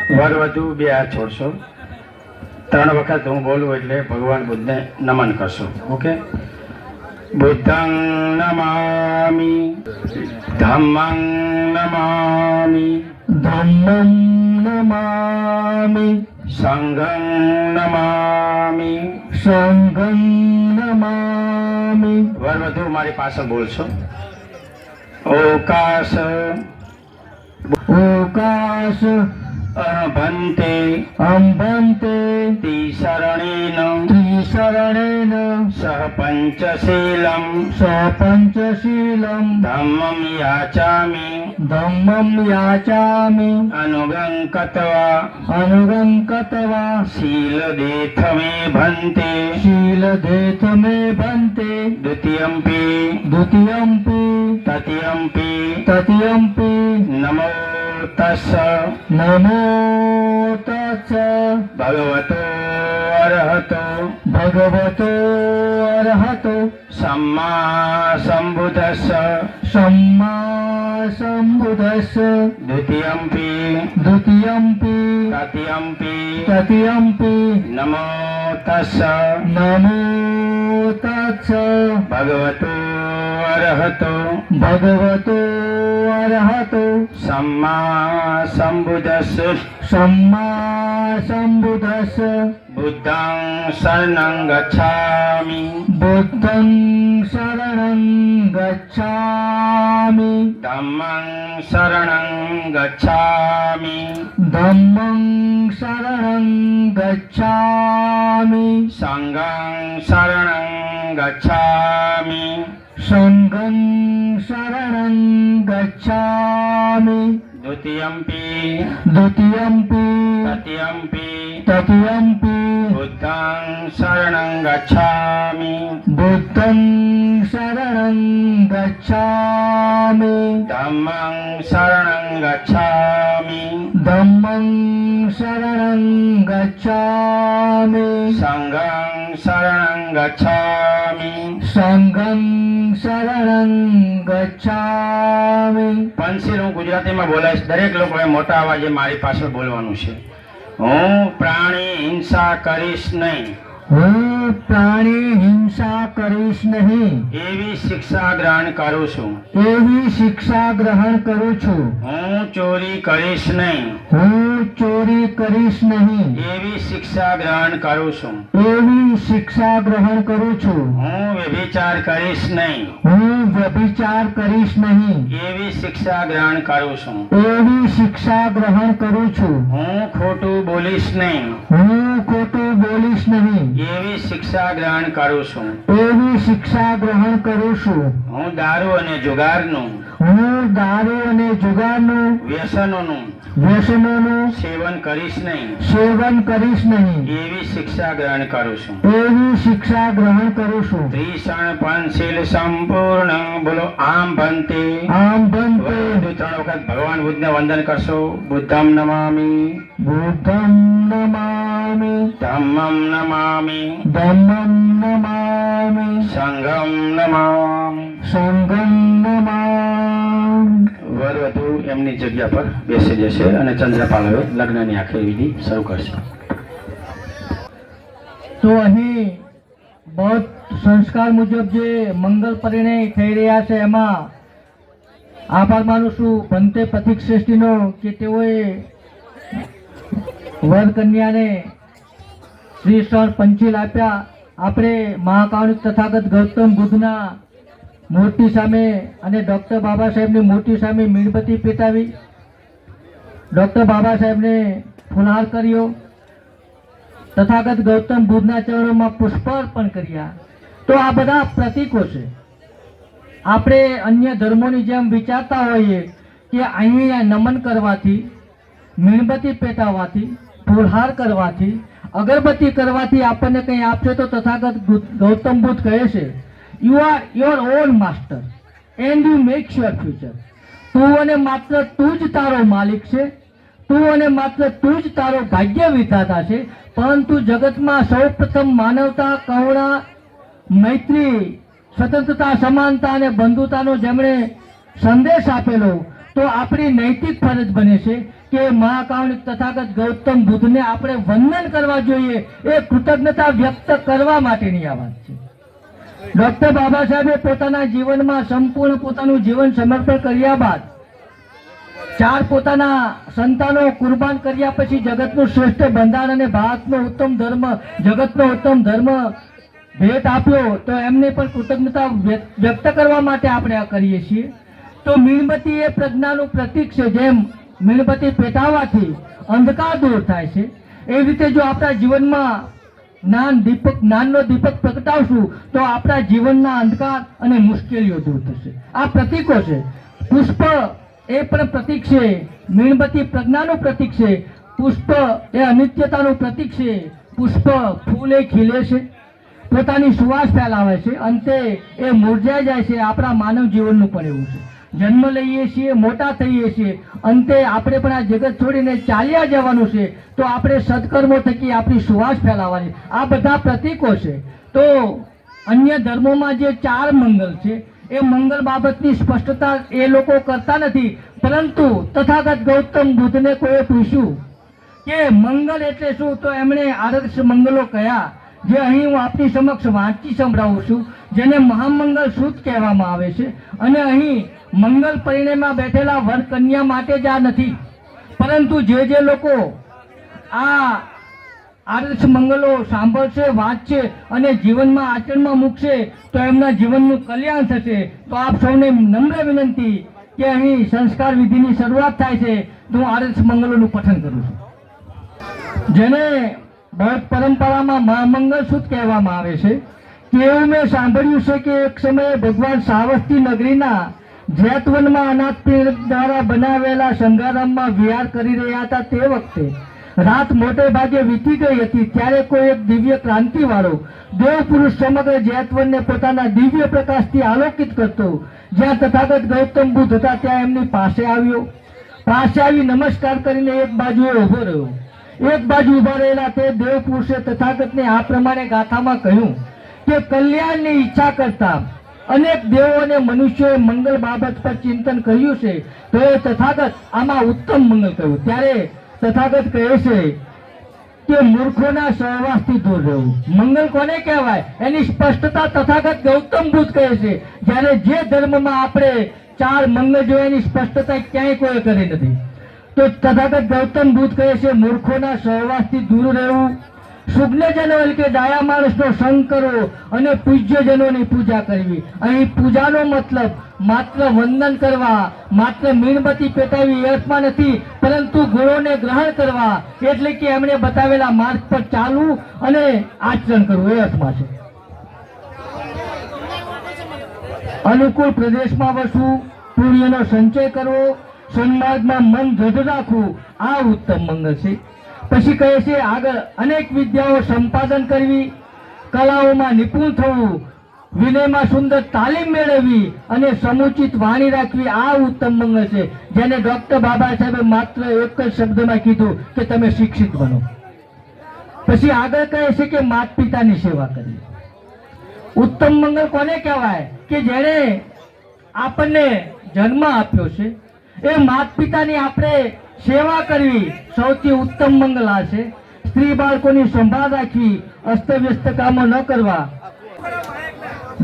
વરવધુ બે હાથ છોડશો. 3 વખત હું બોલું એટલે ભગવાન બુદ્ધને નમન કરશો. ઓકે. બુદ્ધં નમામિ, ધમ્મં નમામિ, ધમ્મં નમામિ, સંઘં નમામિ. સંઘં નમામિ. વરવધુ મારી પાછળ બોલશો. ઓકાશ ઓકાશ અભંતે અંભંતે તિસરણેન ત્રિશરણેન સહ પંચશીલમ સપંચશીલમ ધમ્મં યાચામિ ધમ્મં યાચામિ અનુગં કત્વા અનુગં કત્વા શીલદેથ મે ભંતે શીલદેથ મે ભંતે દ્વિતીયંપિ દ્વિતીયંપિ તૃતીયંપિ તૃતીયંપિ નમો તસ્સ નમો તસ્સ ભગવતો અરહતો ભગવતો અરહતો સમ્મા સંબુદ્ધસ્સ સમ્મા સંબુદ્ધસ્સ દ્વિતીયંપિ દ્વિતીયંપિ તૃતીયંપિ તૃતીયંપિ નમો તસ્સ નમો તસ્સ ભગવતો અરહતો ભગવતો અરહતો સમ્મા સંબુદ્ધસ્સ સમ્મા સંબુદ્ધસ્સ બુદ્ધં શરણં ગચ્છામિ બુદ્ધં શરણં ગચ્છામિ ધમ્મં શરણં ગચ્છામિ ધમ્મં શરણં ગચ્છામિ સંઘં શરણં ગચ્છામિ સંઘં શરણં ગચ્છામિ દ્વિતીયંપિ દ્વિતીયંપિ તૃતીયંપિ તૃતીયંપિ બુદ્ધં શરણં ગચ્છામિ બુદ્ધં શરણં ગચ્છામિ ધમ્મં શરણં ગચ્છામિ ધમ્મં શરણં ગચ્છામિ સંઘં શરણં ગચ્છામિ સંઘં શરણં ગચ્છામિ. પંચશીલ હું ગુજરાતીમાં બોલાવીશ. દરેક લોકોએ મોટા અવાજે મારી પાછળ બોલવાનું છે. હું પ્રાણી હિંસા કરીશ નહીં હું પ્રાણી હિંસા કરીશ નહીં એવી શિક્ષા ગ્રહણ કરું છું. એવી શિક્ષા ગ્રહણ કરું છું. હું ચોરી કરીશ નહીં હું ચોરી કરીશ નહીં એવી શિક્ષા ગ્રહણ કરું છું. એવી શિક્ષા ગ્રહણ કરું છું. હું વ્યભિચાર કરીશ નહીં હું વ્યભિચાર કરીશ નહીં એવી શિક્ષા ગ્રહણ કરું છું. એવી શિક્ષા ગ્રહણ કરું છું. હું ખોટું બોલીશ નહીં હું ખોટું બોલીશ નહીં એવી શિક્ષા ગ્રહણ કરું છું. એવી શિક્ષા ગ્રહણ કરું છું. હું દારૂ અને જુગારનું હું દારૂ અને જુગારનું વ્યસનોનું વ્યસનોનું સેવન કરીશ નહીં સેવન કરીશ નહીં એવી શિક્ષા ગ્રહણ કરું છું. એવી શિક્ષા ગ્રહણ કરું છું. ત્રિસણ પંચશીલ સંપૂર્ણ બોલો આમ ભંતે. આમ ભંતે. વધુ 3 વખત ભગવાન બુદ્ધને વંદન કરશો. બુદ્ધમ નમામિ, બુદ્ધં નમામિ, ધમ્મમ નમામિ, ધમ્મં નમામિ, સંઘમ નમામિ. સંઘં નમામિ. વરવધુ એમની જગ્યા પર બેસી જશે અને ચંદ્રપાલ હવે લગ્નની આખરી વિધિ શરૂ કરશે. તો અહીં બૌદ્ધ સંસ્કાર મુજબ જે મંગલ પરિણય થઈ રહ્યા છે એમાં આભાર માનું છું ભંતે પથિક શ્રેષ્ઠીનો કે તેઓએ વર કન્યાને શ્રીષણ પંચીલ આપ્યા. આપણે મહાકારુણિક તથાગત ગૌતમ બુદ્ધના મૂર્તિ સામે અને ડૉક્ટર બાબા સાહેબની મૂર્તિ સામે મીણબત્તી પેટાવી, ડૉક્ટર બાબા સાહેબને ફુલહાર કર્યો, તથાગત ગૌતમ બુદ્ધના ચરણોમાં પુષ્પાર્પણ કર્યા. તો આ બધા પ્રતીકો છે. આપણે અન્ય ધર્મોની જેમ વિચારતા હોઈએ કે અહીંયા નમન કરવાથી, મીણબત્તી પેટાવવાથી, ફુલહાર કરવાથી, અગરબત્તી કરવાથી આપણને કંઈ આપશે, તો તથાગત ગૌતમ બુદ્ધ કહે છે you are your own master and you make your future. તું અને માત્ર તું જ તારો માલિક છે, તું અને માત્ર તું જ તારો ભાગ્ય વિધાતા છે. પરંતુ જગતમાં સૌપ્રથમ માનવતા, કરુણા, મૈત્રી, સ્વતંત્રતા, સમાનતા અને બંધુતાનો જેમણે સંદેશ આપેલો, તો આપણી નૈતિક ફરજ બને છે કે મહાકારુણિક તથાગત ગૌતમ બુદ્ધને આપણે વંદન કરવા જોઈએ, એ કૃતજ્ઞતા વ્યક્ત કરવા માટેની આ વાત છે. ડોક્ટર બાબા સાહેબે પોતાના જીવનમાં સંપૂર્ણ પોતાનું જીવન સમર્પણ કર્યા બાદ 4 પોતાના સંતાનો કુરબાન કર્યા પછી જગતનું શ્રેષ્ઠ બંધારણ અને ભારતનો ઉત્તમ ધર્મ, જગતનો ઉત્તમ ધર્મ ભેટ આપ્યો, તો એમને પણ કૃતજ્ઞતા વ્યક્ત કરવા માટે આપણે આ કરીએ છીએ. તો મીણબત્તી એ પ્રજ્ઞાનું પ્રતીક છે. જેમ મીણબત્તી પેટાવવાથી અંધકાર દૂર થાય છે, એ રીતે જો આપણા જીવનમાં જ્ઞાનનો દીપક પ્રગટાવશું તો આપણા જીવનના અંધકાર અને મુશ્કેલીઓ દૂર થશે. આ પ્રતીકો છે. પુષ્પ એ પણ પ્રતીક છે, મીણબત્તી પ્રજ્ઞાનું પ્રતીક છે, પુષ્પ એ અનિત્યતાનું પ્રતીક છે. પુષ્પ ફૂલ એ ખીલે છે, પોતાની સુવાસ ફેલાવે છે, અંતે એ મુરઝાઈ જાય છે. આપણા માનવ જીવનનું પણ એવું છે. જન્મ લઈએ છીએ, મોટા થઈએ છીએ, અંતે આપણે પણ આ જગત છોડીને ચાલ્યા જવાનું છે, તો આપણે સત્કર્મો થકી આપણી સુવાસ ફેલાવવાની. આ બધા પ્રતીકો છે. તો અન્ય ધર્મોમાં જે 4 મંગલ છે, એ મંગલ બાબતની સ્પષ્ટતા એ લોકો કરતા નથી, પરંતુ તથાગત ગૌતમ બુદ્ધને કોઈએ પૂછ્યું કે મંગલ એટલે શું, તો એમણે આદર્શ મંગલો કયા, જે અહીં હું આપની સમક્ષ વાંચી સંભળાવું છું, જેને મહામંગલ સૂત્ર કહેવામાં આવે છે. અને અહીં મંગલ પરિણયમાં બેઠેલા વર કન્યા માટે જ આ નથી, પરંતુ જે લોકો આ આદર્શ મંગલો સાંભળશે, વાંચશે અને જીવનમાં આચરણમાં મૂકશે, તો એમના જીવનનું કલ્યાણ થશે. તો આપ સૌને નમ્ર વિનંતી કે અહીં સંસ્કાર વિધિની શરૂઆત થાય છે, તો હું આદર્શ મંગલોનું પઠન કરું છું. જેને બૌદ્ધ પરંપરામાં મહામંગલ સૂત્ર કહેવામાં આવે છે. તેવું મેં સાંભળ્યું છે કે એક સમયે ભગવાન સાવસ્તી નગરીના જૈતવનમાં અનાથ પીર દ્વારા બનાવેલા સંઘારામમાં વિહાર કરી રહ્યા હતા. તે વખતે રાત મોટે ભાગે વીતી ગઈ હતી. ત્યારે કોઈ એક દિવ્ય ક્રાંતિ વાળો દેવ પુરુષ સમગ્ર જૈતવનને પોતાના દિવ્ય પ્રકાશથી આલોકિત કરતો, જ્યાં તથાગત ગૌતમ બુદ્ધ હતા ત્યાં એમની પાસે આવ્યો. પાસે આવી નમસ્કાર કરીને એક બાજુએ ઉભો રહ્યો. એક બાજુ ઉભા રહેલા તે દેવ પુરુષે તથાગતને આ પ્રમાણે ગાથામાં કહ્યું કે કલ્યાણની ઈચ્છા કરતા અનેક દેવો અને મનુષ્યોએ મંગલ બાબત પર ચિંતન કર્યું છે, તો એ તથાગત આમાં ઉત્તમ મંગલ કહ્યું. ત્યારે તથાગત કહે છે કે મૂર્ખોના સહવાસથી દૂર રહેવું. મંગલ કોને કહેવાય એની સ્પષ્ટતા તથાગત ગૌતમ બુદ્ધ કહે છે. જ્યારે જે ધર્મમાં આપણે 4 મંગલ જોઈએ એની સ્પષ્ટતા ક્યાંય કોઈ કરી નથી. તો તથાગત ગૌતમ બુદ્ધ કહે છે મૂર્ખોના સહવાસથી દૂર રહેવું, શુગ્નજનો એટલે કે ડાયા માણસનો સંગ કરવો અને પૂજ્યજનોની પૂજા કરવી. અહીં પૂજાનો મતલબ માત્ર વંદન કરવા, માત્ર મીણબત્તી પેટાવી એ અર્થમાં નથી, પરંતુ ગુણોને ગ્રહણ કરવા, એટલે કે એમણે બતાવેલા માર્ગ પર ચાલવું અને આચરણ કરવું એ અર્થમાં છે. અનુકૂળ પ્રદેશમાં વસવું, પુણ્યનો સંચય કરવો, સન્માર્ગમાં મન દૃઢ રાખવું, આ ઉત્તમ મંગલ છે. પછી કહે છે આગળ અનેક વિદ્યાઓ સંપાદન કરવી, કલાઓમાં નિપુણ થવું, વિનયમાં સુંદર તાલીમ મેળવવી અને સમુચિત વાણી રાખવી, આ ઉત્તમ મંગલ છે. જેને ડોક્ટર બાબા સાહેબે માત્ર એક જ શબ્દમાં કીધું કે તમે શિક્ષિત બનો. પછી આગળ કહે છે કે માતા પિતાની સેવા કરવી. ઉત્તમ મંગલ કોને કહેવાય કે જેણે આપણને જન્મ આપ્યો છે, એ માતા પિતાની આપણે સેવા કરવી સૌથી ઉત્તમ મંગલ આ છે. સ્ત્રી બાળકોની સંભાળ રાખવી, અસ્તવ્યસ્ત કામો ન કરવા,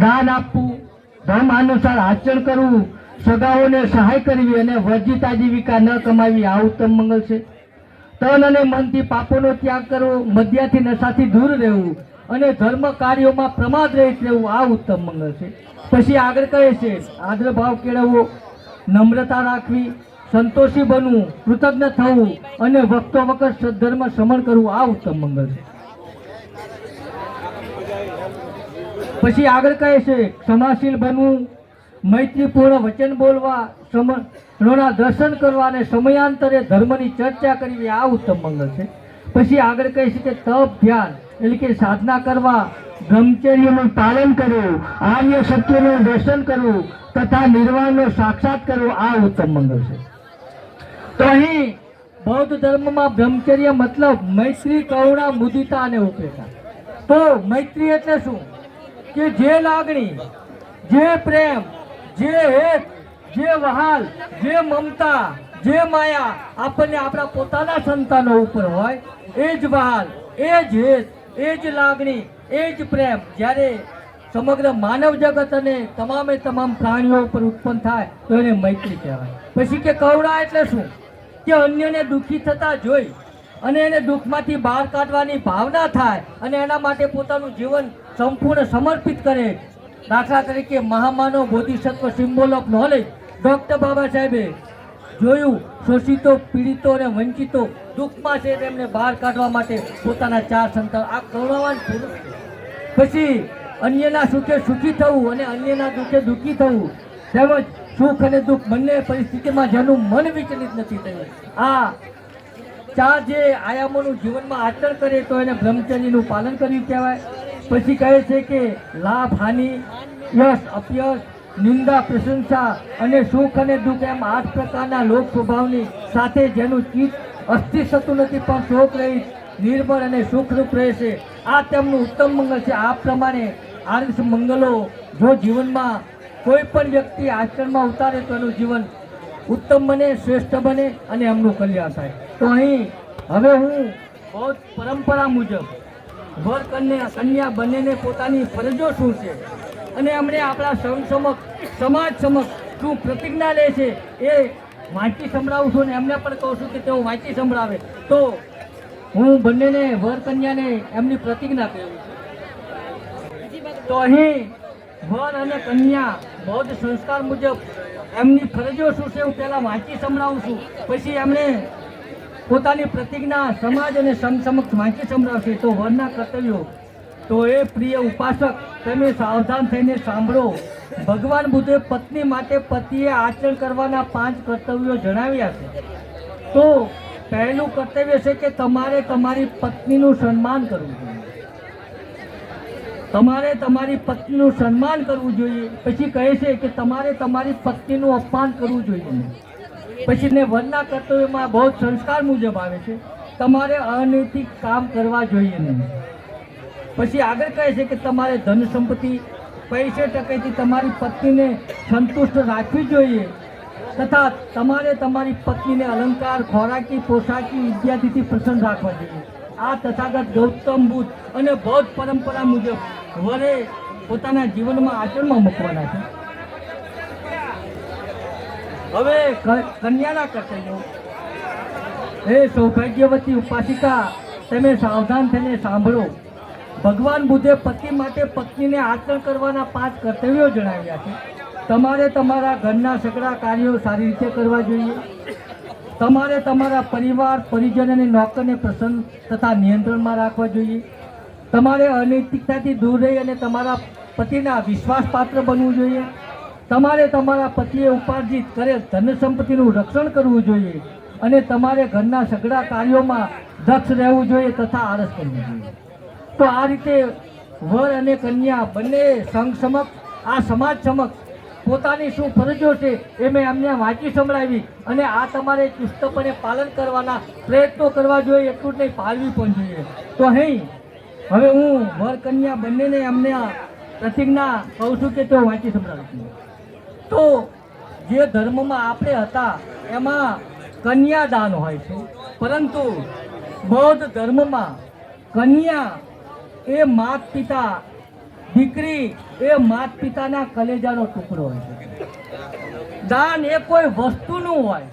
દાન આપવું, ધર્મ અનુસાર આચરણ કરવું, સગાઓને સહાય કરવી અને વર્જિત આજીવિકા ન કમાવી, આ ઉત્તમ મંગલ છે. તન અને મનથી પાપોનો ત્યાગ કરવો, મદ્યાથી નશાથી દૂર રહેવું અને ધર્મ કાર્યોમાં પ્રમાદ રહિત રહેવું, આ ઉત્તમ મંગલ છે. પછી આગળ કહે છે આદર ભાવ કેળવવો, નમ્રતા રાખવી, સંતોષી બનવું, કૃતજ્ઞ થવું અને વખતો વખત સદ્ધર્મ સમરણ કરવું, આ ઉત્તમ મંગલ છે. પછી આગળ કહે છે ક્ષમાશીલ બનવું, મૈત્રીપૂર્ણ વચન બોલવા, સમયના દર્શન કરવા અને સમયાંતરે ધર્મની ચર્ચા કરવી, આ ઉત્તમ મંગલ છે. પછી આગળ કહે છે કે તપ ધ્યાન એટલે કે સાધના કરવા, બ્રહ્મચર્યનું પાલન કરવું, આર્ય સત્યનું દર્શન કરવું તથા નિર્વાણનો સાક્ષાત કરવો, આ ઉત્તમ મંગલ છે. તો અહીં બૌદ્ધ ધર્મમાં બ્રહ્મચર્ય મતલબ મૈત્રી, કરુણા, મુદિતા અને ઉપેક્ષા. તો મૈત્રી એટલે શું કે જે લાગણી, જે પ્રેમ, જે હેત, જે વહાલ, જે મમતા, જે માયા આપણને આપણા પોતાના સંતાનો ઉપર હોય, એ જ વહાલ, એ જ હેત, એ જ લાગણી, એ જ પ્રેમ જ્યારે સમગ્ર માનવ જગત અને તમામે તમામ પ્રાણીઓ ઉપર ઉત્પન્ન થાય તો એને મૈત્રી કહેવાય. પછી કે કરુણા એટલે શું? કે અન્યને દુઃખી થતા જોઈ અને એને દુઃખમાંથી બહાર કાઢવાની ભાવના થાય અને એના માટે પોતાનું જીવન સંપૂર્ણ સમર્પિત કરે. દાખલા તરીકે મહામાનવ બોધિસત્વ સિમ્બોલ ઓફ નોલેજ ડૉક્ટર બાબા સાહેબે જોયું શોષિતો, પીડિતો અને વંચિતો દુઃખમાં છે તેમને બહાર કાઢવા માટે પોતાના 4 સંતાન. આ કરુણાવાન પુરુષ છે. પછી અન્યના સુખે સુખી થવું અને અન્યના દુઃખે દુઃખી થવું, તેમજ સુખ અને દુઃખ બંને પરિસ્થિતિમાં જેનું મન વિચલિત નથી થયું, આ 4 જે આયામોનું જીવનમાં આચરણ કરે તો એને બ્રહ્મચર્યનું પાલન કર્યું કહેવાય. પછી કહે છે કે લાભ હાનિ, યશ અપયશ, નિંદા પ્રશંસા અને સુખ અને દુઃખ એમ 8 પ્રકારના લોક સ્વભાવની સાથે જેનું ચિત્ત અસ્થિર થતું નથી પણ શોક રહિત, નિર્મળ અને સુખરૂપ રહે છે, આ તેમનું ઉત્તમ મંગલ છે. આ પ્રમાણે આર્ષ મંગલો જો જીવનમાં કોઈ પણ વ્યક્તિ આચરણમાં ઉતારે તો એનું જીવન ઉત્તમ બને, શ્રેષ્ઠ બને અને એમનું કલ્યાણ થાય. તો અહીં હવે હું બૌદ્ધ પરંપરા મુજબ વર કન્યા બંનેને પોતાની ફરજો શું છે અને એમણે આપણા સમક્ષ સમાજ સમક્ષ શું પ્રતિજ્ઞા લે છે એ વાંચી સંભળાવું છું ને એમને પણ કહું છું કે તેઓ વાંચી સંભળાવે. તો હું બંનેને વર કન્યાને એમની પ્રતિજ્ઞા કહું છું. તો અહીં વર અને કન્યા બૌદ્ધ સંસ્કાર મુજબ એમની ફરજો શું છે હું પહેલાં વાંચી સંભળાવું છું, પછી એમણે પોતાની પ્રતિજ્ઞા સમાજ અને સમક્ષ વાંચી સંભળાવશે. તો વરના કર્તવ્યો, તો એ પ્રિય ઉપાસક તમે સાવધાન થઈને સાંભળો. ભગવાન બુદ્ધે પત્ની માટે પતિએ આચરણ કરવાના 5 કર્તવ્યો જણાવ્યા છે. તો પહેલું કર્તવ્ય છે કે તમારે તમારી પત્નીનું સન્માન કરવું જોઈએ. તમારે તમારી પત્નીનું સન્માન કરવું જોઈએ. પછી કહે છે કે તમારે તમારી પત્નીનું અપમાન કરવું જોઈએ. પછી ને વરના કર્તવ્યમાં બૌદ્ધ સંસ્કાર મુજબ આવે છે તમારે અનૈતિક કામ કરવા જોઈએ નહીં. પછી આગળ કહે છે કે તમારે ધન સંપત્તિ, પૈસે ટકેથી તમારી પત્નીને સંતુષ્ટ રાખવી જોઈએ તથા તમારે તમારી પત્નીને અલંકાર, ખોરાકી, પોશાકી ઇત્યાદિથી પ્રસન્ન રાખવા જોઈએ. આ તથાગત ગૌતમ બુદ્ધ અને બૌદ્ધ પરંપરા મુજબ વરે પોતાના જીવનમાં આચરણમાં મૂકવાના છે. હવે કન્યાના કર્તવ્યો, હે સૌભાગ્યવતી ઉપાસિકા તમે સાવધાન થઈને સાંભળો. ભગવાન બુદ્ધે પતિ માટે પત્નીને આચરણ કરવાના 5 કર્તવ્યો જણાવ્યા છે. તમારે તમારા ઘરના સગળા કાર્યો સારી રીતે કરવા જોઈએ. તમારે તમારા પરિવાર, પરિજન અને નોકરને પ્રસન્ન તથા નિયંત્રણમાં રાખવા જોઈએ. તમારે અનૈતિકતાથી દૂર રહી અને તમારા પતિના વિશ્વાસપાત્ર બનવું જોઈએ. તમારે તમારા પતિએ ઉપાર્જિત કરેલ ધન સંપત્તિનું રક્ષણ કરવું જોઈએ અને તમારે ઘરના સઘળા કાર્યોમાં દક્ષ રહેવું જોઈએ તથા આળસ કરવું જોઈએ. તો આ રીતે વર અને કન્યા બંને સંઘ સમક્ષ, આ સમાજ સમક્ષ પોતાની શું ફરજો છે એ મેં અમને વાંચી સંભળાવી અને આ તમારે ચુસ્તપણે પાલન કરવાના પ્રયત્નો કરવા જોઈએ, એટલું જ નહીં પાળવી પણ જોઈએ. તો હવે હું વર કન્યા બંનેને અમને પ્રતિજ્ઞા કહું છું કે તેઓ વાંચી સંભળાવું છું. તો જે ધર્મમાં આપણે હતા એમાં કન્યાદાન હોય છે, પરંતુ બૌદ્ધ ધર્મમાં કન્યા એ માત પિતા, દીકરી એ માત પિતાના કલેજાનો ટુકડો હોય છે. દાન એ કોઈ વસ્તુનું હોય,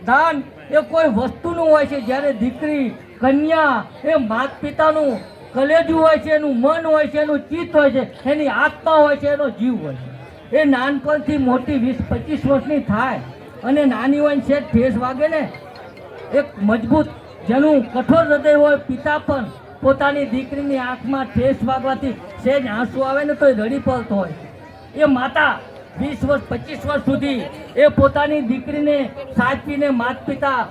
દાન એ કોઈ વસ્તુનું હોય છે, જ્યારે દીકરી, કન્યા એ માત પિતાનું કલેજું હોય છે, એનું મન હોય છે, એનું ચિત્ત હોય છે, એની આત્મા હોય છે, એનો જીવ હોય છે. એ નાનપણથી મોટી 20-25 વર્ષની થાય અને નાની હોય છે ઠેસ વાગે ને, એક મજબૂત જેનું કઠોર હૃદય હોય પિતા પણ પોતાની દીકરીની આંખમાં ઠેસ વાગવાથી સહેજ આંસુ આવે ને તો એ રડી પડતો હોય. એ માતા 20 વર્ષ 25 વર્ષ સુધી એ પોતાની દીકરીને સાચવીને માત પિતા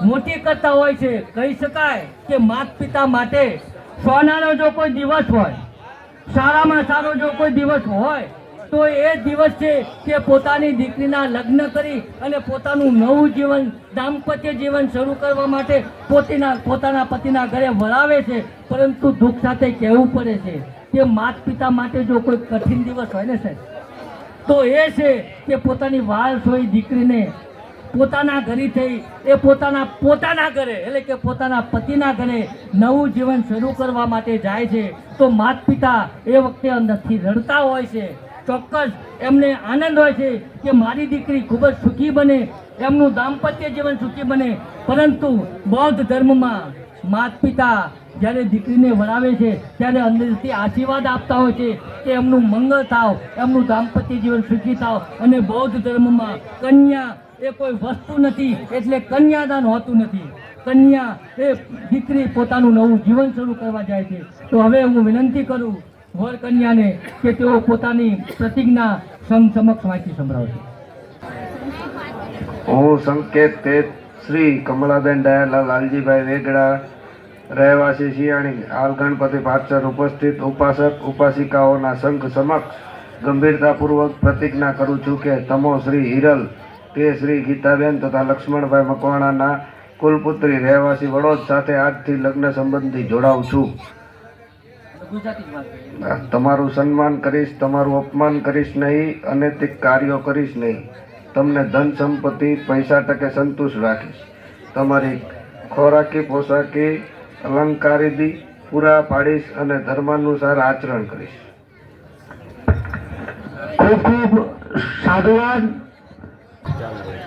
મોટી કરતા હોય છે. કહી શકાય કે માત પિતા માટે સોનાનો જો કોઈ દિવસ હોય, સારામાં સારો જો કોઈ દિવસ હોય તો એ દિવસ છે કે પોતાની દીકરીના લગ્ન કરી અને પોતાનું નવું જીવન, દાંપત્ય જીવન શરૂ કરવા માટે પોતાના પતિના ઘરે વળાવે છે. પરંતુ દુઃખ સાથે કહેવું પડે છે કે માત પિતા માટે જો કોઈ કઠિન દિવસ હોય ને સાહેબ, તો એ છે કે પોતાની વાલસોઈ દીકરીને પોતાના ઘરે થઈ એ પોતાના ઘરે એટલે કે પોતાના પતિના ઘરે નવું જીવન શરૂ કરવા માટે જાય છે તો માતા પિતા એ વખતે અંદરથી રડતા હોય છે. ચોક્કસ એમને આનંદ હોય છે કે મારી દીકરી ખૂબ જ સુખી બને, એમનું દાંપત્ય જીવન સુખી બને. પરંતુ બૌદ્ધ ધર્મમાં માતા પિતા જ્યારે દીકરીને વરાવે છે ત્યારે અંદરથી આશીર્વાદ આપતા હોય છે કે એમનું મંગળ થાવ, એમનું દાંપત્ય જીવન સુખી થાવ. અને બૌદ્ધ ધર્મમાં કન્યા એ કોઈ વસ્તુ નથી, એટલે કન્યાદાન હોતું નથી. કન્યા એ દીકરી પોતાનું નવું જીવન શરૂ કરવા જાય છે. તો હવે હું વિનંતી કરું વર કન્યાને કે તેઓ પોતાની પ્રતિજ્ઞા સંઘ સમક્ષ વાંચી સંભળાવશે. હું સંકેત તેજ શ્રી કમલાબેન દયાલાલ લાલજીભાઈ વેગડા, રહેવાસી શિયાણી, હાલ ગણપતિ પાછળ ઉપસ્થિત ઉપાસક ઉપાસિકાઓના સંઘ સમક્ષ ગંભીરતાપૂર્વક પ્રતિજ્ઞા કરું છું કે તમો શ્રી હિરલ તે શ્રી ગીતાબેન તથા લક્ષ્મણભાઈ મકવાણાના કુલપુત્રી રહેવાસી વડોદ સાથે આજથી લગ્ન સંબંધી જોડાઉં છું. તમારું સન્માન કરીશ, તમારું અપમાન કરીશ નહીં, અનૈતિક કાર્યો કરીશ નહીં. તમને ધન સંપત્તિ પૈસા ટકે સંતુષ્ટ રાખીશ. તમારી ખોરાકી પોશાકી અલંકારીદી પૂરા પાડીશ અને ધર્માનુસાર આચરણ કરીશ. ખૂબ ખૂબ સાધુવાદ.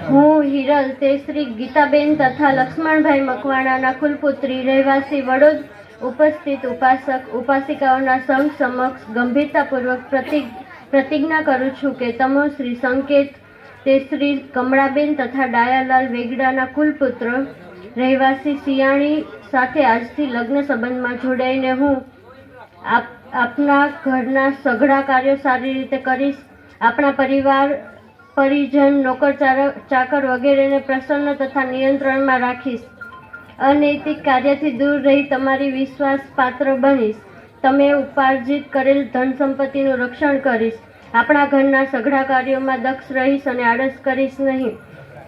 હું હિરલ તે શ્રી ગીતાબેન તથા લક્ષ્મણભાઈ મકવાણાના કુલપુત્રી રહેવાસી વડોદ ઉપસ્થિત ઉપાસક ઉપાસિકાઓના સંઘ સમક્ષ ગંભીરતાપૂર્વક પ્રતિજ્ઞા કરું છું કે તમો શ્રી સંકેત તે શ્રી કમળાબેન તથા ડાયાલાલ વેગડાના કુલપુત્ર રહેવાસી સિયાણી સાથે આજથી લગ્ન સંબંધમાં જોડાઈને હું આપના ઘરના સઘળા કાર્યો સારી રીતે કરીશ. આપણા પરિવાર પરિજન નોકર ચાકર વગેરેને પ્રસન્ન તથા નિયંત્રણમાં રાખીશ. અનૈતિક કાર્યથી દૂર રહી તમારી વિશ્વાસ પાત્ર બનીશ. તમે ઉપાર્જિત કરેલ ધન સંપત્તિનું રક્ષણ કરીશ. આપણા ઘરના સઘળા કાર્યોમાં દક્ષ રહીશ અને આળસ કરીશ નહીં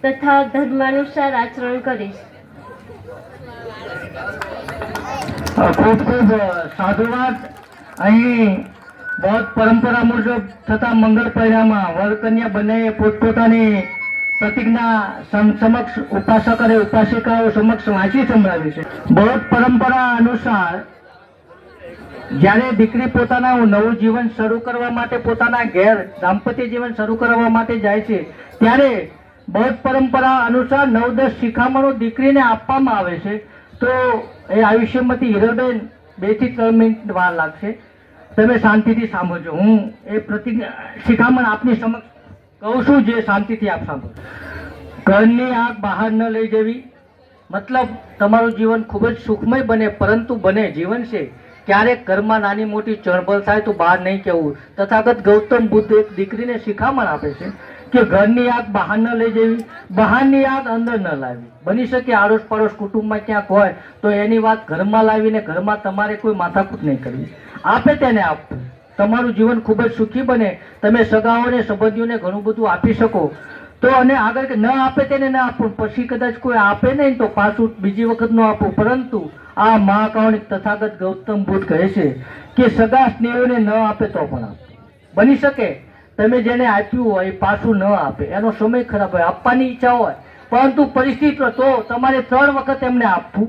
તથા ધર્માનુસાર આચરણ કરીશ. ખૂબ ખૂબ સાધુવાદ. અહીં બૌદ્ધ પરંપરા મુજબ થતા મંગળ પરિણામમાં વર કન્યા બંને પોતપોતાની પ્રતિજ્ઞા સમક્ષ ઉપાસક અને ઉપાસિકાઓ સમક્ષ વાંચી સંભળાવી છે. બૌદ્ધ પરંપરા અનુસાર જ્યારે દીકરી પોતાના નવું જીવન શરૂ કરવા માટે પોતાના ઘેર દાંપત્ય જીવન શરૂ કરવા માટે જાય છે ત્યારે બૌદ્ધ પરંપરા અનુસાર 9-10 શિખામણો દીકરીને આપવામાં આવે છે. તો એ આયુષ્યમાંથી હિરલબેન 2 થી 3 મિનિટ વાર લાગશે. તમે શાંતિથી સાંભળજો. હું એ પ્રતિજ્ઞા શિખામણ આપની સમક્ષ કહું છું, જે શાંતિથી આપ સાંભળો. ઘરની આગ બહાર ન લઈ જવી, મતલબ તમારું જીવન ખૂબ જ સુખમય બને, પરંતુ બને જીવન છે ક્યારેક ઘરમાં નાની મોટી ચળબળ થાય તો બહાર નહીં કહેવું. તથાગત ગૌતમ બુદ્ધ એક દીકરીને શિખામણ આપે છે કે ઘરની આગ બહાર ન લઈ જવી, બહારની આગ અંદર ન લાવવી. બની શકે આડોશ પડોશ કુટુંબમાં ક્યાંક હોય તો એની વાત ઘરમાં લાવીને ઘરમાં તમારે કોઈ માથાકૂટ નહીં કરવી. આપે તેને આપવું. તમારું જીવન ખૂબ જ સુખી બને. તમે સગાઓને સંબંધીઓને ઘણું બધું આપી શકો તો, અને આગળ ન આપે તેને ન આપવું. પછી કદાચ કોઈ આપે નહીં તો પાછું બીજી વખત ન આપવું. પરંતુ આ મહાકાવણિક તથાગત ગૌતમ બુદ્ધ કહે છે કે સગા સ્નેહીઓને ન આપે તો પણ આપવું. બની શકે તમે જેને આપ્યું હોય પાછું ન આપે, એનો સમય ખરાબ હોય, આપવાની ઈચ્છા હોય, પરંતુ પરિસ્થિતિ તો તમારે 3 વખત એમને આપવું.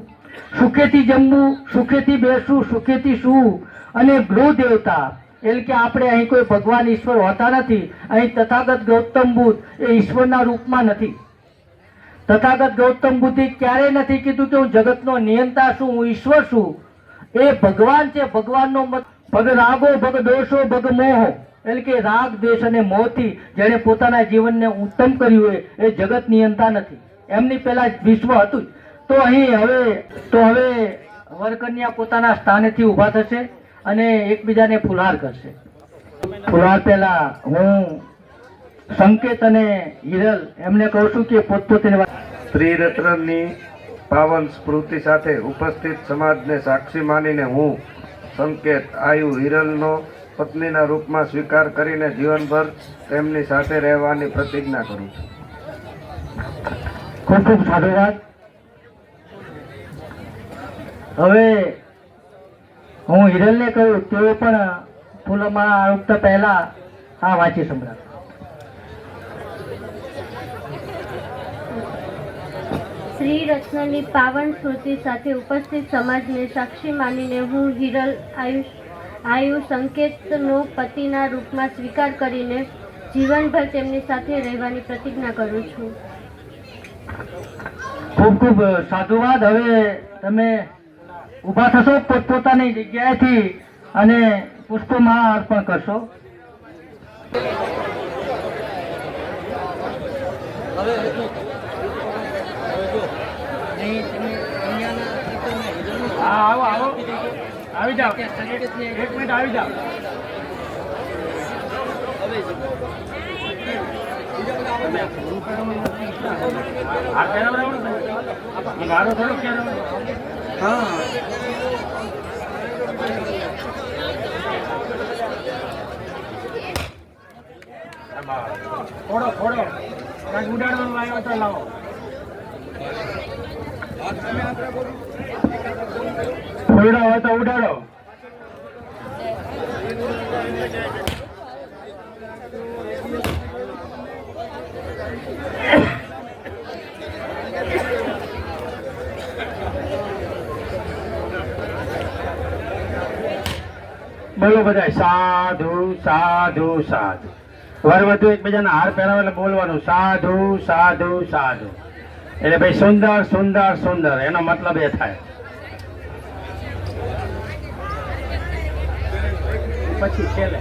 સુખેથી જમવું, સુખેથી બેસવું, સુખેથી સૂવું. અને ગૃહ દેવતા એટલે કે આપણે અહીં કોઈ ભગવાન ઈશ્વર હોતા નથી. અહીં તથાગત ગૌતમ બુદ્ધ એ ઈશ્વરના રૂપમાં નથી. તથાગત ગૌતમ બુદ્ધે ક્યારેય નથી કીધું કે હું જગતનો નિયંતા છું, હું ઈશ્વર છું. એ ભગવાન છે. ભગવાનનો મત ભગ રાગો ભગ દોષો ભગ મોહો, એટલે કે રાગ દ્વેષ અને મોહથી જેણે પોતાના જીવનને ઉત્તમ કર્યું હોય એ જગત નિયંતા નથી. એમની પહેલા વિશ્વ હતું. તો અહીં હવે વરકન્યા પોતાના સ્થાનેથી ઊભા થશે અને એકબીજાને ફુલહાર કરશે. ફુલહાર પહેલા હું સંકેત અને હિરલ એમને કહું છું કે પોતપોતાની ત્રિરત્નની પાવન સ્મૃતિ સાથે ઉપસ્થિત સમાજને સાક્ષી માનીને હું સંકેત આયુ હિરલનો પત્નીના રૂપમાં સ્વીકાર કરીને જીવનભર તેમની સાથે રહેવાની પ્રતિજ્ઞા કરું છું. ખૂબ ખૂબ સાધુવાદ. હવે હું હિરલને કહ્યું તેઓ પણ ફૂલમાં રોકતા પહેલા આ વાંચી સંભળાવ. શ્રી રત્નની પાવન સ્મૃતિ સાથે ઉપસ્થિત સમાજને સાક્ષી માનીને હું હિરલ આયુ સંકેતનો પતિના રૂપમાં સ્વીકાર કરીને જીવનભર તેમની સાથે રહેવાની પ્રતિજ્ઞા કરું છું. ખૂબ ખૂબ સાધુવાદ. હવે તમે ઊભા થશો પોતપોતાની જગ્યાએથી અને પુષ્પમાં અર્પણ કરશો. આવો આવો આવી જાઓ, એક મિનિટ આવી જાઓ. આ કેળવડાવો ને, મારો થોડો કેળવડાવો. ફોડો ફોડો, કાંઈક ઉડાડવાનું આવ્યો તો લાવો. ફોડો હોય તો ઉડાડો. બોલો બધા સાધુ સાધુ સાધુ. વરવધુ એકબીજાના હાર પહેરાવે એટલે બોલવાનું સાધુ સાધુ સાધુ. એટલે ભાઈ સુંદર સુંદર સુંદર, એનો મતલબ એ થાય. પછી છેલ્લે